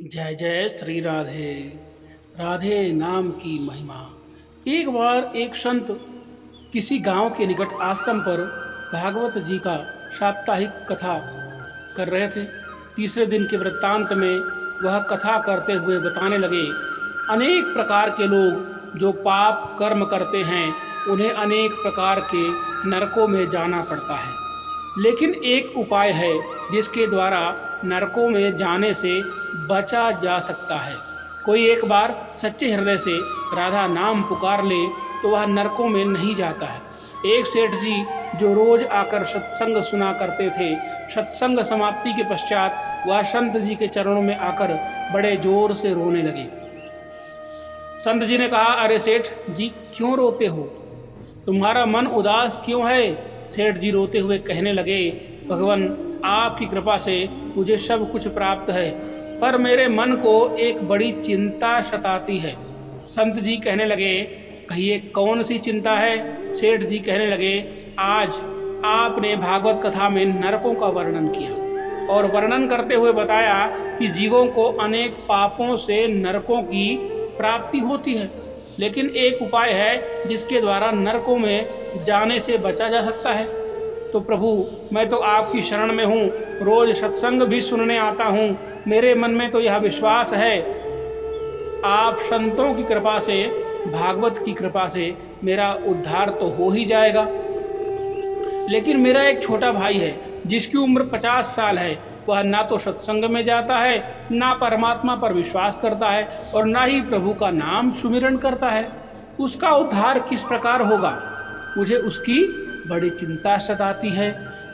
जय जय श्री राधे। राधे नाम की महिमा। एक बार एक संत किसी गांव के निकट आश्रम पर भागवत जी का साप्ताहिक कथा कर रहे थे। तीसरे दिन के वृत्तांत में वह कथा करते हुए बताने लगे, अनेक प्रकार के लोग जो पाप कर्म करते हैं उन्हें अनेक प्रकार के नरकों में जाना पड़ता है, लेकिन एक उपाय है जिसके द्वारा नरकों में जाने से बचा जा सकता है। कोई एक बार सच्चे हृदय से राधा नाम पुकार ले तो वह नरकों में नहीं जाता है। एक सेठ जी जो रोज आकर सत्संग सुना करते थे, सत्संग समाप्ति के पश्चात वह संत जी के चरणों में आकर बड़े जोर से रोने लगे। संत जी ने कहा, अरे सेठ जी क्यों रोते हो, तुम्हारा मन उदास क्यों है? सेठ जी रोते हुए कहने लगे, भगवान आपकी कृपा से मुझे सब कुछ प्राप्त है, पर मेरे मन को एक बड़ी चिंता सताती है। संत जी कहने लगे, कहिए कौन सी चिंता है? सेठ जी कहने लगे, आज आपने भागवत कथा में नरकों का वर्णन किया और वर्णन करते हुए बताया कि जीवों को अनेक पापों से नरकों की प्राप्ति होती है, लेकिन एक उपाय है जिसके द्वारा नरकों में जाने से बचा जा सकता है। तो प्रभु मैं तो आपकी शरण में हूँ, रोज सत्संग भी सुनने आता हूँ, मेरे मन में तो यह विश्वास है आप संतों की कृपा से, भागवत की कृपा से मेरा उद्धार तो हो ही जाएगा। लेकिन मेरा एक छोटा भाई है जिसकी उम्र 50 साल है, वह ना तो सत्संग में जाता है, ना परमात्मा पर विश्वास करता है और ना ही प्रभु का नाम सुमिरन करता है। उसका उद्धार किस प्रकार होगा? मुझे उसकी बड़ी चिंता सताती है।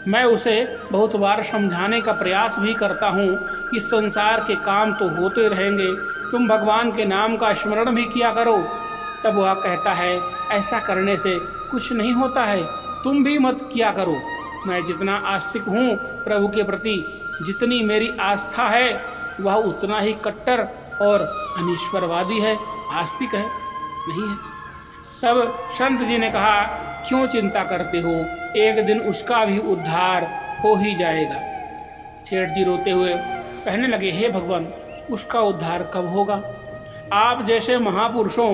मैं उसे बहुत बार समझाने का प्रयास भी करता हूँ कि संसार के काम तो होते रहेंगे, तुम भगवान के नाम का स्मरण भी किया करो। तब वह कहता है, ऐसा करने से कुछ नहीं होता है, तुम भी मत किया करो। मैं जितना आस्तिक हूँ प्रभु के प्रति, जितनी मेरी आस्था है वह उतना ही कट्टर और अनिश्वरवादी है, आस्तिक है नहीं है। तब संत जी ने कहा, क्यों चिंता करते हो, एक दिन उसका भी उद्धार हो ही जाएगा। सेठ जी रोते हुए कहने लगे, हे भगवान उसका उद्धार कब होगा? आप जैसे महापुरुषों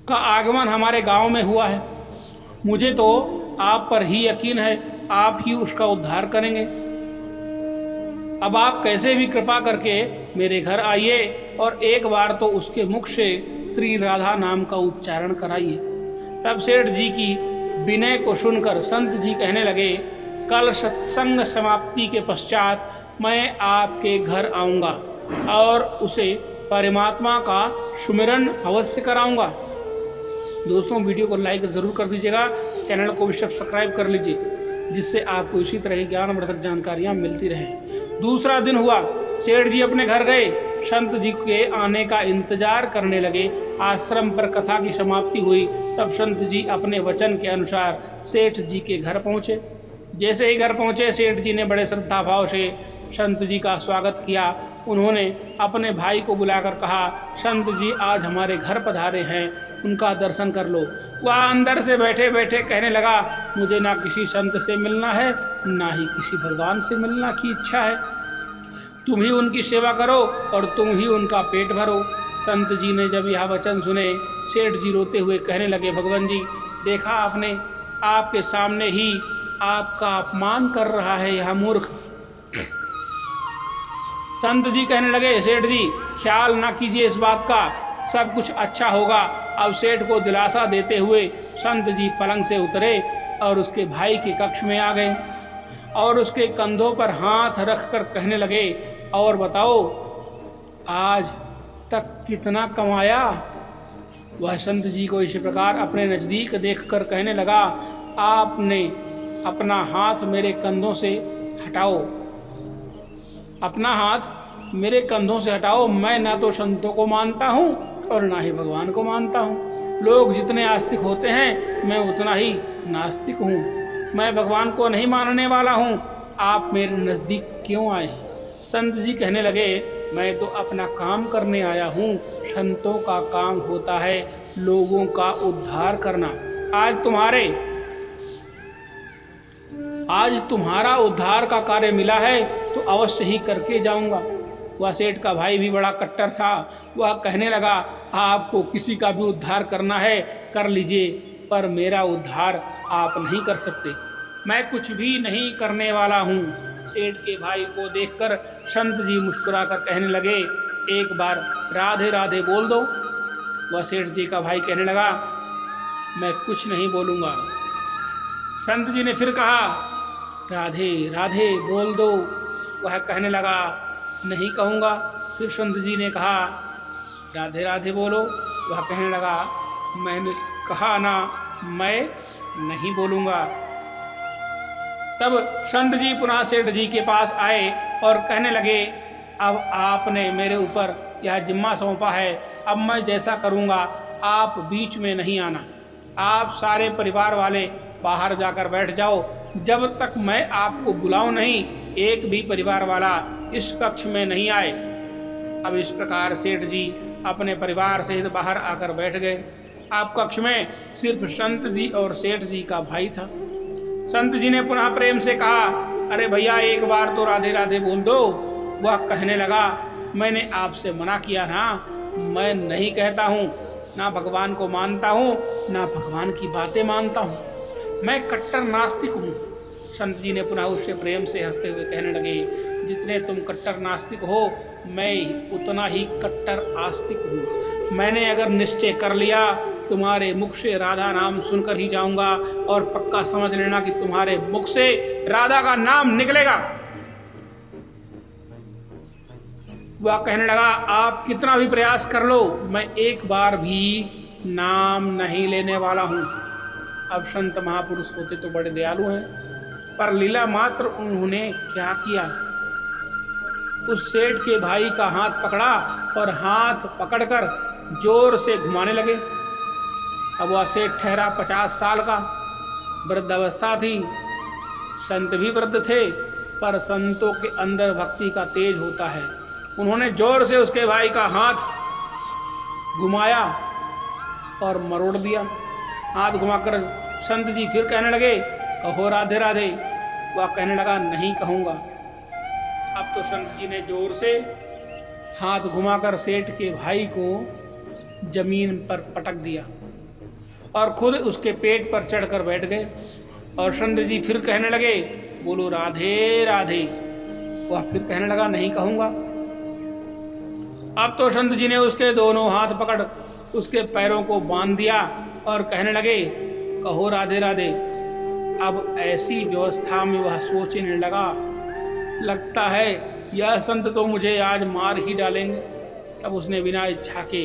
का आगमन हमारे गांव में हुआ है, मुझे तो आप पर ही यकीन है, आप ही उसका उद्धार करेंगे। अब आप कैसे भी कृपा करके मेरे घर आइए और एक बार तो उसके मुख से श्री राधा नाम का उच्चारण कराइए। तब सेठ जी की विनय को सुनकर संत जी कहने लगे, कल सत्संग समाप्ति के पश्चात मैं आपके घर आऊँगा और उसे परमात्मा का सुमिरन अवश्य कराऊँगा। दोस्तों वीडियो को लाइक ज़रूर कर दीजिएगा, चैनल को भी सब्सक्राइब कर लीजिए, जिससे आपको इसी तरह की ज्ञानवर्धक जानकारियाँ मिलती रहें। दूसरा दिन हुआ, सेठ जी अपने घर गए, संत जी के आने का इंतजार करने लगे। आश्रम पर कथा की समाप्ति हुई, तब संत जी अपने वचन के अनुसार सेठ जी के घर पहुँचे। जैसे ही घर पहुँचे, सेठ जी ने बड़े श्रद्धा भाव से संत जी का स्वागत किया। उन्होंने अपने भाई को बुलाकर कहा, संत जी आज हमारे घर पधारे हैं, उनका दर्शन कर लो। वह अंदर से बैठे बैठे कहने लगा, मुझे ना किसी संत से मिलना है, ना ही किसी भगवान से मिलना की इच्छा है, तुम ही उनकी सेवा करो और तुम ही उनका पेट भरो। संत जी ने जब यह वचन सुने, सेठ जी रोते हुए कहने लगे, भगवान जी देखा आपने, आपके सामने ही आपका अपमान कर रहा है यह मूर्ख। संत जी कहने लगे, सेठ जी ख्याल ना कीजिए इस बात का, सब कुछ अच्छा होगा। अब सेठ को दिलासा देते हुए संत जी पलंग से उतरे और उसके भाई के कक्ष में आ गए और उसके कंधों पर हाथ रखकर कहने लगे, और बताओ आज तक कितना कमाया? वह संत जी को इसी प्रकार अपने नज़दीक देखकर कहने लगा, आपने अपना हाथ मेरे कंधों से हटाओ, अपना हाथ मेरे कंधों से हटाओ। मैं ना तो संतों को मानता हूँ और ना ही भगवान को मानता हूँ। लोग जितने आस्तिक होते हैं मैं उतना ही नास्तिक हूँ। मैं भगवान को नहीं मानने वाला हूँ, आप मेरे नज़दीक क्यों आए? संत जी कहने लगे, मैं तो अपना काम करने आया हूँ, संतों का काम होता है लोगों का उद्धार करना। आज तुम्हारा उद्धार का कार्य मिला है, तो अवश्य ही करके जाऊंगा। वह सेठ का भाई भी बड़ा कट्टर था। वह कहने लगा, आपको किसी का भी उद्धार करना है कर लीजिए, पर मेरा उद्धार आप नहीं कर सकते। मैं कुछ भी नहीं करने वाला हूँ। सेठ के भाई को देखकर संत जी मुस्कुराकर कहने लगे, एक बार राधे राधे बोल दो। वह सेठ जी का भाई कहने लगा, मैं कुछ नहीं बोलूँगा। संत जी ने फिर कहा, राधे राधे बोल दो। वह कहने लगा, नहीं कहूँगा। फिर संत जी ने कहा, राधे राधे बोलो। वह कहने लगा, मैंने कहा ना, मैं नहीं बोलूँगा। तब संत जी पुनः सेठ जी के पास आए और कहने लगे, अब आपने मेरे ऊपर यह जिम्मा सौंपा है, अब मैं जैसा करूँगा आप बीच में नहीं आना। आप सारे परिवार वाले बाहर जाकर बैठ जाओ, जब तक मैं आपको बुलाऊं नहीं, एक भी परिवार वाला इस कक्ष में नहीं आए। अब इस प्रकार सेठ जी अपने परिवार सहित बाहर आकर बैठ गए। आप कक्ष में सिर्फ संत जी और सेठ जी का भाई था। संत जी ने पुनः प्रेम से कहा, अरे भैया एक बार तो राधे राधे बोल दो। वह कहने लगा, मैंने आपसे मना किया ना, मैं नहीं कहता हूँ, ना भगवान को मानता हूँ, ना भगवान की बातें मानता हूँ, मैं कट्टर नास्तिक हूँ। संत जी ने पुनः उससे प्रेम से हंसते हुए कहने लगे, जितने तुम कट्टर नास्तिक हो, मैं उतना ही कट्टर आस्तिक हूँ। मैंने अगर निश्चय कर लिया, तुम्हारे मुख से राधा नाम सुनकर ही जाऊंगा, और पक्का समझ लेना कि तुम्हारे मुख से राधा का नाम निकलेगा। वह कहने लगा, आप कितना भी प्रयास कर लो, मैं एक बार भी नाम नहीं लेने वाला हूँ। अब संत महापुरुष होते तो बड़े दयालु हैं, पर लीला मात्र उन्होंने क्या किया, उस सेठ के भाई का हाथ पकड़ा और हाथ पकड़कर जोर से घुमाने लगे। अब वह सेठ ठहरा 50 साल का, वृद्धावस्था थी। संत भी वृद्ध थे, पर संतों के अंदर भक्ति का तेज होता है। उन्होंने जोर से उसके भाई का हाथ घुमाया और मरोड़ दिया। हाथ घुमाकर संत जी फिर कहने लगे, कहो राधे राधे। वह कहने लगा, नहीं कहूँगा। अब तो संत जी ने जोर से हाथ घुमाकर सेठ के भाई को जमीन पर पटक दिया और खुद उसके पेट पर चढ़कर बैठ गए। और संत जी फिर कहने लगे, बोलो राधे राधे। वह फिर कहने लगा, नहीं कहूँगा। अब तो संत जी ने उसके दोनों हाथ पकड़ उसके पैरों को बांध दिया और कहने लगे, कहो राधे राधे। अब ऐसी व्यवस्था में वह सोचने लगा, लगता है यह संत तो मुझे आज मार ही डालेंगे। तब उसने बिना इच्छा के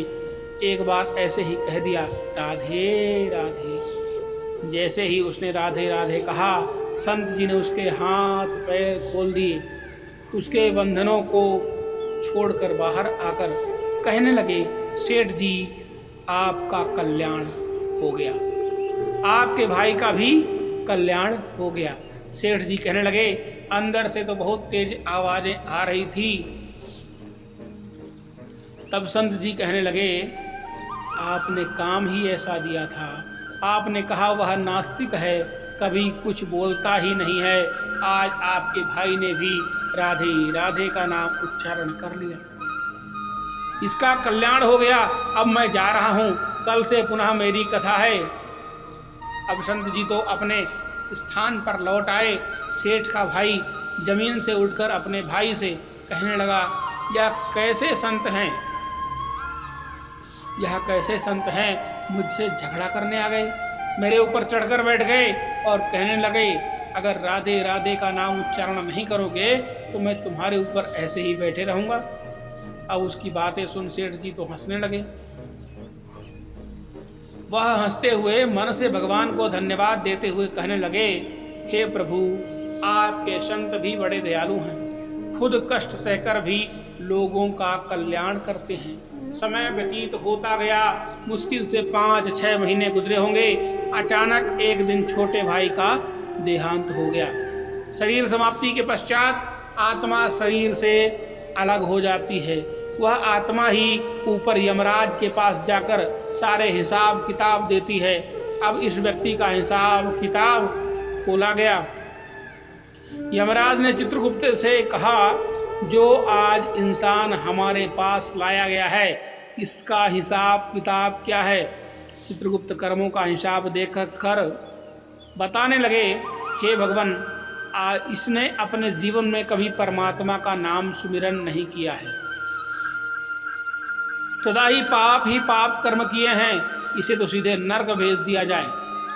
एक बार ऐसे ही कह दिया, राधे राधे। जैसे ही उसने राधे राधे कहा, संत जी ने उसके हाथ पैर खोल दिए, उसके बंधनों को छोड़कर बाहर आकर कहने लगे, सेठ जी आपका कल्याण हो गया, आपके भाई का भी कल्याण हो गया। सेठ जी कहने लगे, अंदर से तो बहुत तेज आवाजें आ रही थी। तब संत जी कहने लगे, आपने काम ही ऐसा दिया था। आपने कहा वह नास्तिक है, कभी कुछ बोलता ही नहीं है। आज आपके भाई ने भी राधे राधे का नाम उच्चारण कर लिया, इसका कल्याण हो गया। अब मैं जा रहा हूँ, कल से पुनः मेरी कथा है। अब संत जी तो अपने स्थान पर लौट आए। सेठ का भाई जमीन से उठकर अपने भाई से कहने लगा, यह कैसे संत हैं, यह कैसे संत हैं, मुझसे झगड़ा करने आ गए, मेरे ऊपर चढ़कर बैठ गए और कहने लगे, अगर राधे राधे का नाम उच्चारण नहीं करोगे तो मैं तुम्हारे ऊपर ऐसे ही बैठे रहूंगा। अब उसकी बातें सुन सेठ जी तो हंसने लगे। वह हंसते हुए मन से भगवान को धन्यवाद देते हुए कहने लगे, हे प्रभु, आपके संत भी बड़े दयालु हैं, खुद कष्ट सहकर भी लोगों का कल्याण करते हैं। समय व्यतीत होता गया, मुश्किल से 5-6 महीने गुजरे होंगे। अचानक एक दिन छोटे भाई का देहांत हो गया। शरीर समाप्ति के पश्चात आत्मा शरीर से अलग हो जाती है। वह आत्मा ही ऊपर यमराज के पास जाकर सारे हिसाब किताब देती है। अब इस व्यक्ति का हिसाब किताब खोला गया। यमराज ने चित्रगुप्त से कहा, जो आज इंसान हमारे पास लाया गया है, इसका हिसाब किताब क्या है? चित्रगुप्त कर्मों का हिसाब देख कर बताने लगे, हे भगवान, इसने अपने जीवन में कभी परमात्मा का नाम सुमिरन नहीं किया है, सदा ही पाप कर्म किए हैं, इसे तो सीधे नर्क भेज दिया जाए।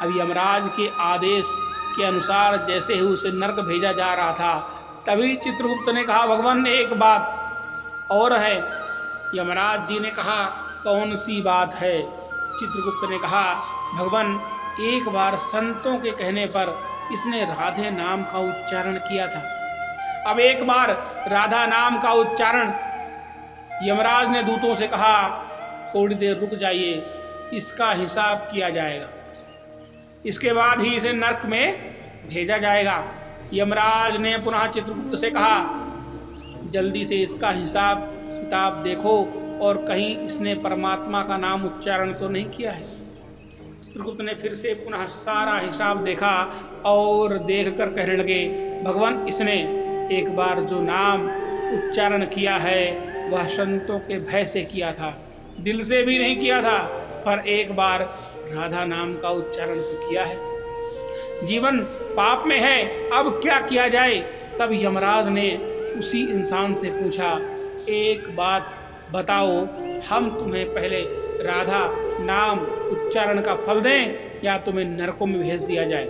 अब यमराज के आदेश के अनुसार जैसे ही उसे नर्क भेजा जा रहा था, तभी चित्रगुप्त ने कहा, भगवान एक बात और है। यमराज जी ने कहा, कौन सी बात है? चित्रगुप्त ने कहा, भगवान, एक बार संतों के कहने पर इसने राधे नाम का उच्चारण किया था। अब एक बार राधा नाम का उच्चारण यमराज ने दूतों से कहा, थोड़ी देर रुक जाइए, इसका हिसाब किया जाएगा, इसके बाद ही इसे नरक में भेजा जाएगा। यमराज ने पुनः चित्रगुप्त से कहा, जल्दी से इसका हिसाब किताब देखो और कहीं इसने परमात्मा का नाम उच्चारण तो नहीं किया है। चित्रगुप्त ने फिर से पुनः सारा हिसाब देखा और देखकर कहने लगे, भगवान, इसने एक बार जो नाम उच्चारण किया है वह संतों के भय से किया था, दिल से भी नहीं किया था, पर एक बार राधा नाम का उच्चारण तो किया है। जीवन पाप में है, अब क्या किया जाए? तब यमराज ने उसी इंसान से पूछा, एक बात बताओ, हम तुम्हें पहले राधा नाम उच्चारण का फल दें या तुम्हें नरकों में भेज दिया जाए?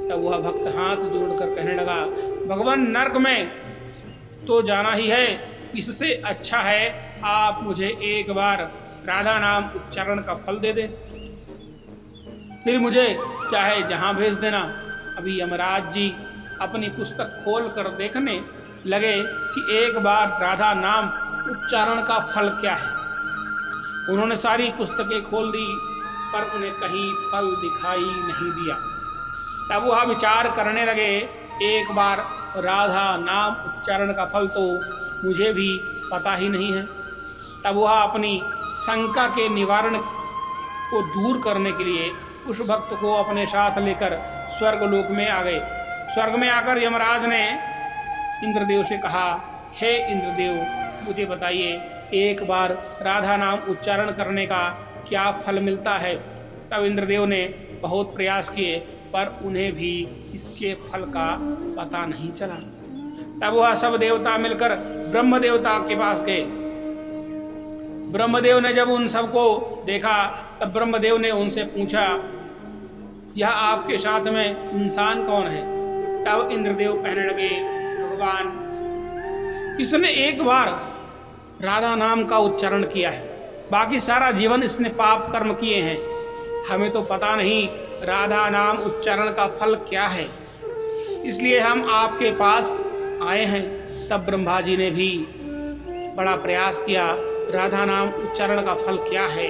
तब वह भक्त हाथ जोड़कर कहने लगा, भगवान, नरक में तो जाना ही है, इससे अच्छा है आप मुझे एक बार राधा नाम उच्चारण का फल दे दें, फिर मुझे चाहे जहां भेज देना। अभी यमराज जी अपनी पुस्तक खोल कर देखने लगे कि एक बार राधा नाम उच्चारण का फल क्या है। उन्होंने सारी पुस्तकें खोल दी, पर उन्हें कहीं फल दिखाई नहीं दिया। तब वह विचार करने लगे, एक बार राधा नाम उच्चारण का फल तो मुझे भी पता ही नहीं है। तब वह अपनी शंका के निवारण को दूर करने के लिए उस भक्त को अपने साथ लेकर स्वर्गलोक में आ गए। स्वर्ग में आकर यमराज ने इंद्रदेव से कहा, हे इंद्रदेव, मुझे बताइए, एक बार राधा नाम उच्चारण करने का क्या फल मिलता है? तब इंद्रदेव ने बहुत प्रयास किए, पर उन्हें भी इसके फल का पता नहीं चला। तब वह सब देवता मिलकर ब्रह्म देवता के पास गए। ब्रह्मदेव ने जब उन सबको देखा, तब ब्रह्मदेव ने उनसे पूछा, यह आपके साथ में इंसान कौन है? तब इंद्रदेव कहने लगे, भगवान, इसने एक बार राधा नाम का उच्चारण किया है, बाकी सारा जीवन इसने पाप कर्म किए हैं, हमें तो पता नहीं राधा नाम उच्चारण का फल क्या है, इसलिए हम आपके पास आए हैं। तब ब्रह्मा जी ने भी बड़ा प्रयास किया, राधा नाम उच्चारण का फल क्या है,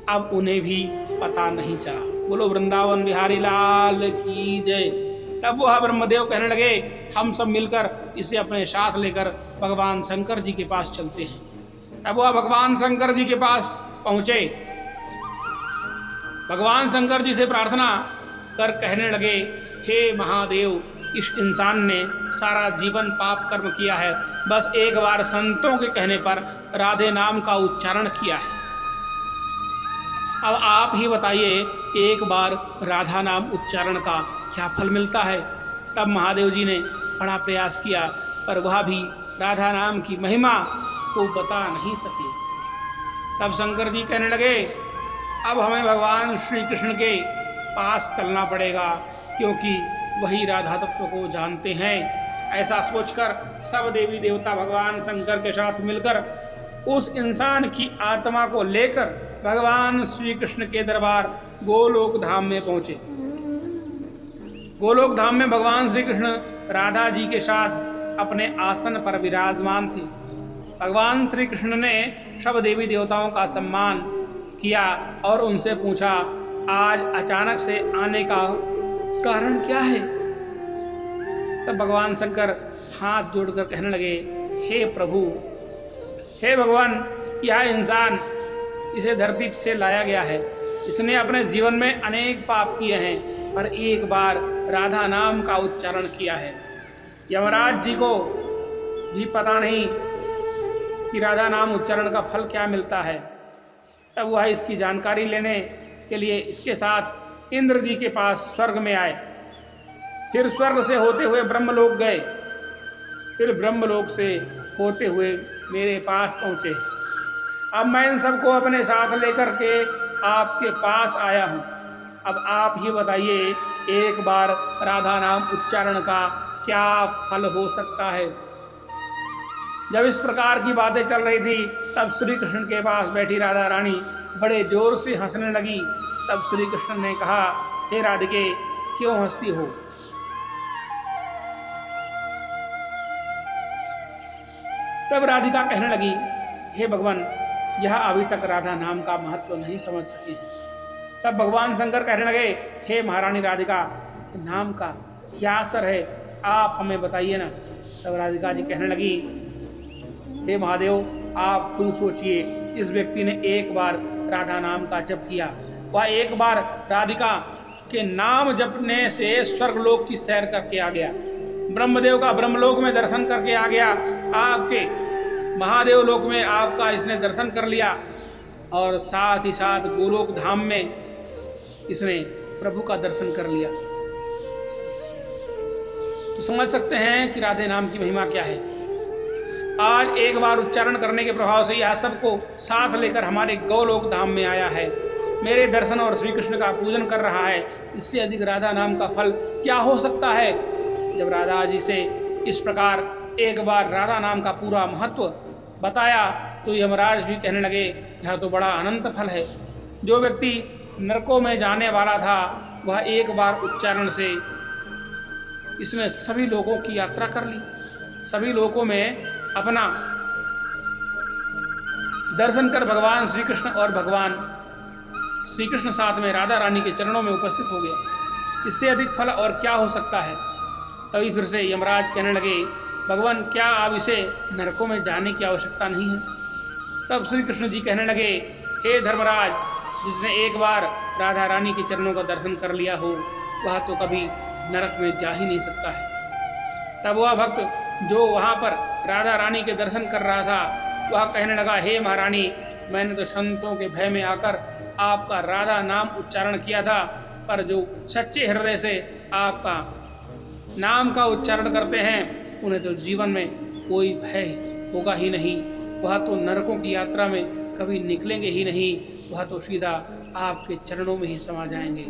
अब उन्हें भी पता नहीं चला। बोलो वृंदावन बिहारी लाल की जय। तब वह ब्रह्मदेव कहने लगे, हम सब मिलकर इसे अपने साथ लेकर भगवान शंकर जी के पास चलते हैं। तब वह भगवान शंकर जी के पास पहुंचे। भगवान शंकर जी से प्रार्थना कर कहने लगे, हे महादेव, इस इंसान ने सारा जीवन पाप कर्म किया है, बस एक बार संतों के कहने पर राधे नाम का उच्चारण किया है। अब आप ही बताइए, एक बार राधा नाम उच्चारण का क्या फल मिलता है? तब महादेव जी ने बड़ा प्रयास किया, पर वह भी राधा नाम की महिमा को बता नहीं सके। तब शंकर जी कहने लगे, अब हमें भगवान श्री कृष्ण के पास चलना पड़ेगा, क्योंकि वही राधा तत्व को जानते हैं। ऐसा सोचकर सब देवी देवता भगवान शंकर के साथ मिलकर उस इंसान की आत्मा को लेकर भगवान श्री कृष्ण के दरबार गोलोक धाम में पहुंचे। गोलोक धाम में भगवान श्री कृष्ण राधा जी के साथ अपने आसन पर विराजमान थे। भगवान श्री कृष्ण ने सब देवी देवताओं का सम्मान किया और उनसे पूछा, आज अचानक से आने का कारण क्या है? तब भगवान शंकर हाथ जोड़कर कहने लगे, हे प्रभु, हे भगवान, यह इंसान, इसे धरती से लाया गया है, इसने अपने जीवन में अनेक पाप किए हैं, पर एक बार राधा नाम का उच्चारण किया है। यमराज जी को भी पता नहीं कि राधा नाम उच्चारण का फल क्या मिलता है। तब वह इसकी जानकारी लेने के लिए इसके साथ इंद्र जी के पास स्वर्ग में आए। फिर स्वर्ग से होते हुए ब्रह्मलोक गए। फिर ब्रह्मलोक से होते हुए मेरे पास पहुँचे। अब मैं इन सबको अपने साथ लेकर के आपके पास आया हूँ। अब आप ही बताइए, एक बार राधा नाम उच्चारण का क्या फल हो सकता है। जब इस प्रकार की बातें चल रही थी, तब श्री कृष्ण के पास बैठी राधा रानी बड़े जोर से हंसने लगी। तब श्री कृष्ण ने कहा, हे राधिके, क्यों हंसती हो? तब राधिका कहने लगी, हे भगवान, यह अभी तक राधा नाम का महत्व नहीं समझ सकी है। तब भगवान शंकर कहने लगे, हे महारानी राधिका, नाम का क्या असर है, आप हमें बताइए ना। तब राधिका जी कहने लगी, हे महादेव, आप खुद सोचिए, इस व्यक्ति ने एक बार राधा नाम का जप किया, वह एक बार राधिका के नाम जपने से स्वर्गलोक की सैर करके आ गया, ब्रह्मदेव का ब्रह्मलोक में दर्शन करके आ गया, आपके महादेव लोक में आपका इसने दर्शन कर लिया, और साथ ही साथ गोलोक धाम में इसने प्रभु का दर्शन कर लिया। तो समझ सकते हैं कि राधे नाम की महिमा क्या है। आज एक बार उच्चारण करने के प्रभाव से यह सबको साथ लेकर हमारे गौलोक धाम में आया है, मेरे दर्शन और श्री कृष्ण का पूजन कर रहा है। इससे अधिक राधा नाम का फल क्या हो सकता है। जब राधा जी से इस प्रकार एक बार राधा नाम का पूरा महत्व बताया, तो यमराज भी कहने लगे, यह तो बड़ा अनंत फल है। जो व्यक्ति नरकों में जाने वाला था, वह एक बार उच्चारण से इसने सभी लोगों की यात्रा कर ली, सभी लोगों में अपना दर्शन कर भगवान श्री कृष्ण और भगवान श्री कृष्ण साथ में राधा रानी के चरणों में उपस्थित हो गया। इससे अधिक फल और क्या हो सकता है। तभी फिर से यमराज कहने लगे, भगवान, क्या अब इसे नरकों में जाने की आवश्यकता नहीं है। तब श्री कृष्ण जी कहने लगे, हे धर्मराज, जिसने एक बार राधा रानी के चरणों का दर्शन कर लिया हो, वह तो कभी नरक में जा ही नहीं सकता है। तब वह भक्त जो वहाँ पर राधा रानी के दर्शन कर रहा था, वह कहने लगा, हे महारानी, मैंने तो संतों के भय में आकर आपका राधा नाम उच्चारण किया था, पर जो सच्चे हृदय से आपका नाम का उच्चारण करते हैं, उन्हें तो जीवन में कोई भय होगा ही नहीं, वह तो नरकों की यात्रा में कभी निकलेंगे ही नहीं, वह तो सीधा आपके चरणों में ही समा जाएंगे।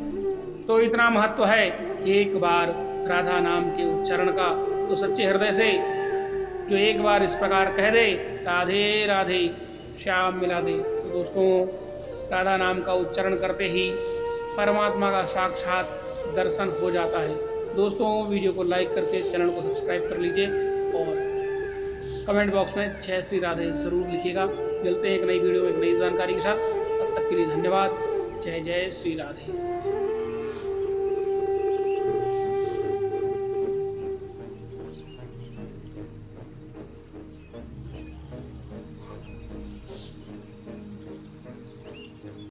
तो इतना महत्व है एक बार राधा नाम के उच्चारण का। तो सच्चे हृदय से जो एक बार इस प्रकार कह दे, राधे राधे श्याम मिला दे, तो दोस्तों राधा नाम का उच्चारण करते ही परमात्मा का साक्षात दर्शन हो जाता है। दोस्तों, वीडियो को लाइक करके चैनल को सब्सक्राइब कर लीजिए और कमेंट बॉक्स में जय श्री राधे ज़रूर लिखिएगा। मिलते हैं एक नई वीडियो में एक नई जानकारी के साथ। तब तक के लिए धन्यवाद। जय जय श्री राधे।